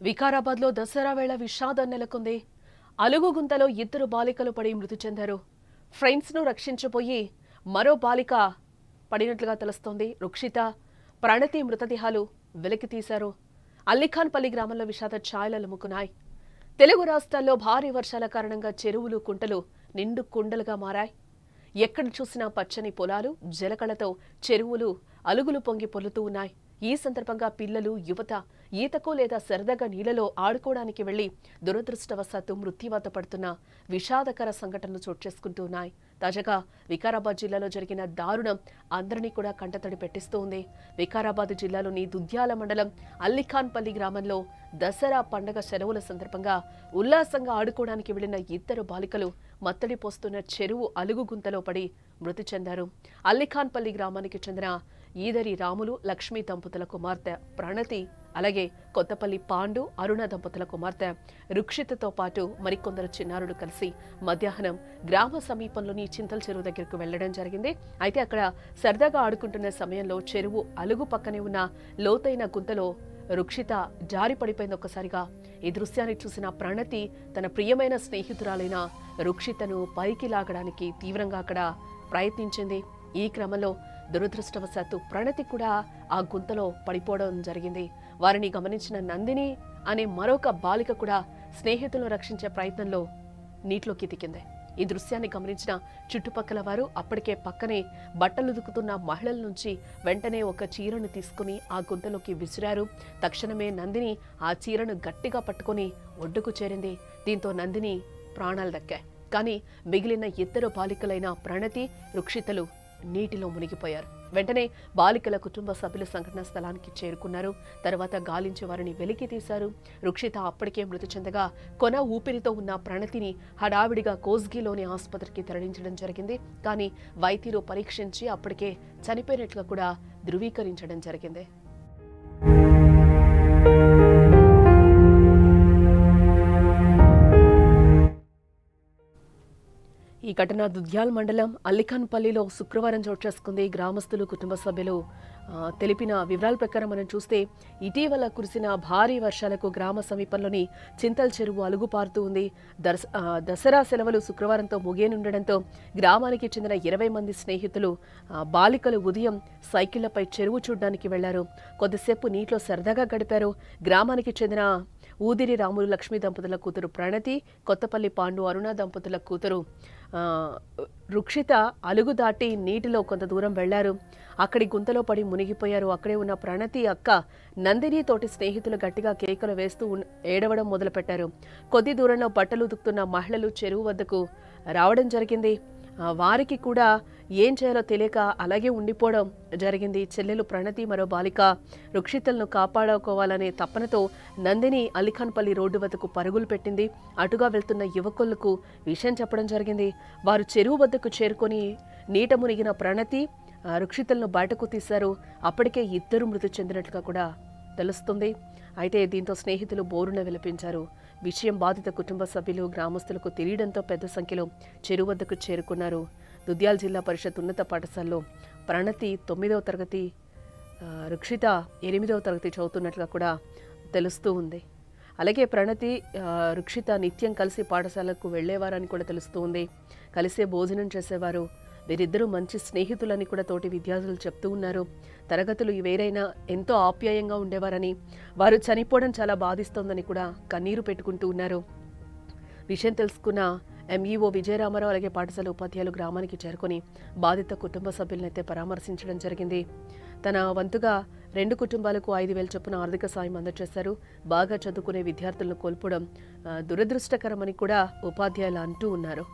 వికారాబాద్లో దసరా వేళ విషాదం నెలకొంది. అలుగు గుంతలో ఇద్దరు బాలికలు పడి మృతి చెందారు. ఫ్రెండ్స్ను రక్షించబోయి మరో బాలిక పడినట్లుగా తెలుస్తోంది. రుక్షిత, ప్రణతి మృతదేహాలు వెలికి తీశారు. అల్లిఖాన్పల్లి గ్రామంలో విషాద ఛాయలు అలుముకున్నాయి. తెలుగు రాష్ట్రాల్లో భారీ వర్షాల కారణంగా చెరువులు, కుంటలు నిండు కుండలుగా మారాయి. ఎక్కడ చూసినా పచ్చని పొలాలు, జలకళతో చెరువులు అలుగులు పొంగి పొర్లుతూ ఉన్నాయి. ఈ సందర్భంగా పిల్లలు, యువత ఈతకు లేదా సరదాగా నీళ్లలో ఆడుకోవడానికి వెళ్లి దురదృష్టవశాత్తు మృత్యువాత పడుతున్న విషాదకర సంఘటనలు చోటు చేసుకుంటూ ఉన్నాయి. తాజాగా వికారాబాద్ జిల్లాలో జరిగిన దారుణం అందరినీ కూడా కంటతడి పెట్టిస్తూ ఉంది. వికారాబాద్ జిల్లాలోని దుద్యాల మండలం అల్లిఖాన్పల్లి గ్రామంలో దసరా పండగ సెలవుల సందర్భంగా ఉల్లాసంగా ఆడుకోవడానికి వెళ్లిన ఇద్దరు బాలికలు మత్తడి పోస్తున్న చెరువు అలుగు గుంతలో పడి మృతి చెందారు. అల్లిఖాన్పల్లి గ్రామానికి చెందిన ఈదరి రాములు, లక్ష్మీ దంపతుల కుమార్తె ప్రణతి, అలాగే కొత్తపల్లి పాండు, అరుణ దంపతుల కుమార్తె రుక్షితతో పాటు మరికొందరు చిన్నారులు కలిసి మధ్యాహ్నం గ్రామ సమీపంలోని చింతల చెరువు దగ్గరకు వెళ్లడం జరిగింది. అయితే అక్కడ సరదాగా ఆడుకుంటున్న సమయంలో చెరువు అలుగు పక్కనే ఉన్న లోతైన గుంతలో రుక్షిత జారి పడిపోయింది. ఒక్కసారిగా ఈ దృశ్యాన్ని చూసిన ప్రణతి తన ప్రియమైన స్నేహితురాలైన రుక్షితను పైకి లాగడానికి తీవ్రంగా అక్కడ ప్రయత్నించింది. ఈ క్రమంలో దురదృష్టవశాత్తు ప్రణతి కూడా ఆ గుంతలో పడిపోవడం జరిగింది. వారిని గమనించిన నందిని అనే మరొక బాలిక కూడా స్నేహితులను రక్షించే ప్రయత్నంలో నీటిలోకి దిగింది. ఈ దృశ్యాన్ని గమనించిన చుట్టుపక్కల వారు అప్పటికే పక్కనే బట్టలు ఉతుకుతున్న మహిళల నుంచి వెంటనే ఒక చీరను తీసుకుని ఆ గుంతలోకి విసిరారు. తక్షణమే నందిని ఆ చీరను గట్టిగా పట్టుకుని ఒడ్డుకు చేరింది. దీంతో నందిని ప్రాణాలు దక్కాయి. కానీ మిగిలిన ఇద్దరు బాలికలైన ప్రణతి, రుక్షితలు నీటిలో మునిగిపోయారు. వెంటనే బాలికల కుటుంబ సభ్యులు సంఘటనా స్థలానికి చేరుకున్నారు. తర్వాత గాలించి వారిని వెలికి తీశారు. రుక్షిత అప్పటికే మృతి చెందగా కొన ఊపిరితో ఉన్న ప్రణతిని హడావిడిగా కోస్గిలోని ఆసుపత్రికి తరలించడం జరిగింది. కానీ వైద్యులు పరీక్షించి అప్పటికే చనిపోయినట్లుగా కూడా ధృవీకరించడం జరిగింది. ఈ ఘటన దుద్యాల్ మండలం అల్లిఖాన్పల్లిలో శుక్రవారం చోటు చేసుకుంది. గ్రామస్తులు, కుటుంబ సభ్యులు తెలిపిన వివరాల ప్రకారం మనం చూస్తే ఇటీవల కురిసిన భారీ వర్షాలకు గ్రామ సమీపంలోని చింతల చెరువు అలుగుపారుతూ ఉంది. దసరా సెలవులు శుక్రవారంతో ముగియనుండడంతో గ్రామానికి చెందిన 20 మంది స్నేహితులు బాలికలు ఉదయం సైకిళ్లపై చెరువు చూడడానికి వెళ్లారు. కొద్దిసేపు నీటిలో సరదాగా గడిపారు. గ్రామానికి చెందిన ఊదిరి రాములు, లక్ష్మీ దంపతుల కూతురు ప్రణతి, కొత్తపల్లి పాండు, అరుణ దంపతుల కూతురు రుక్షిత అలుగు దాటి నీటిలో కొంత దూరం వెళ్లారు. అక్కడి గుంతలో పడి మునిగిపోయారు. అక్కడే ఉన్న ప్రణతి అక్క నందిని తోటి స్నేహితులు గట్టిగా కేకలు వేస్తూ ఏడవడం మొదలుపెట్టారు. కొద్ది దూరంలో బట్టలు ఉతుకుతున్న మహిళలు చెరువు వద్దకు రావడం జరిగింది. వారికి కూడా ఏం చేయాలో తెలియక అలాగే ఉండిపోవడం జరిగింది. చెల్లెలు ప్రణతి, మరో బాలిక రుక్షితలను కాపాడుకోవాలనే తపనతో నందిని అల్లిఖాన్పల్లి రోడ్డు వద్దకు పరుగులు పెట్టింది. అటుగా వెళ్తున్న యువకులకు విషయం చెప్పడం జరిగింది. వారు చెరువు వద్దకు చేరుకొని నీట మునిగిన ప్రణతి, రుక్షితలను బయటకు తీశారు. అప్పటికే ఇద్దరు మృతి చెందినట్లుగా కూడా తెలుస్తుంది. అయితే దీంతో స్నేహితులు బోరున విలపించారు. విషయం బాధిత కుటుంబ సభ్యులు, గ్రామస్తులకు తెలియడంతో పెద్ద సంఖ్యలో చెరువు వద్దకు చేరుకున్నారు. దుద్యాల జిల్లా పరిషత్ ఉన్నత పాఠశాలలో ప్రణతి 9వ తరగతి, రుక్షిత 8వ తరగతి చదువుతున్నట్లుగా కూడా తెలుస్తూ ఉంది. అలాగే ప్రణతి, రుక్షిత నిత్యం కలిసి పాఠశాలకు వెళ్లేవారని కూడా తెలుస్తూ ఉంది. కలిసే భోజనం చేసేవారు. వీరిద్దరూ మంచి స్నేహితులని కూడా తోటి విద్యార్థులు చెప్తూ ఉన్నారు. తరగతులు వేరైనా ఎంతో ఆప్యాయంగా ఉండేవారని, వారు చనిపోవడం చాలా బాధిస్తోందని కూడా కన్నీరు పెట్టుకుంటూ ఉన్నారు. విషయం తెలుసుకున్న ఎంఈఓ విజయరామారావు, అలాగే పాఠశాల ఉపాధ్యాయులు గ్రామానికి చేరుకొని బాధిత కుటుంబ సభ్యులనైతే పరామర్శించడం జరిగింది. తన వంతుగా 2 కుటుంబాలకు 5,000 చొప్పున ఆర్థిక సాయం అందజేశారు. బాగా చదువుకునే విద్యార్థులను కోల్పోవడం దురదృష్టకరమని కూడా ఉపాధ్యాయులు అంటూ ఉన్నారు.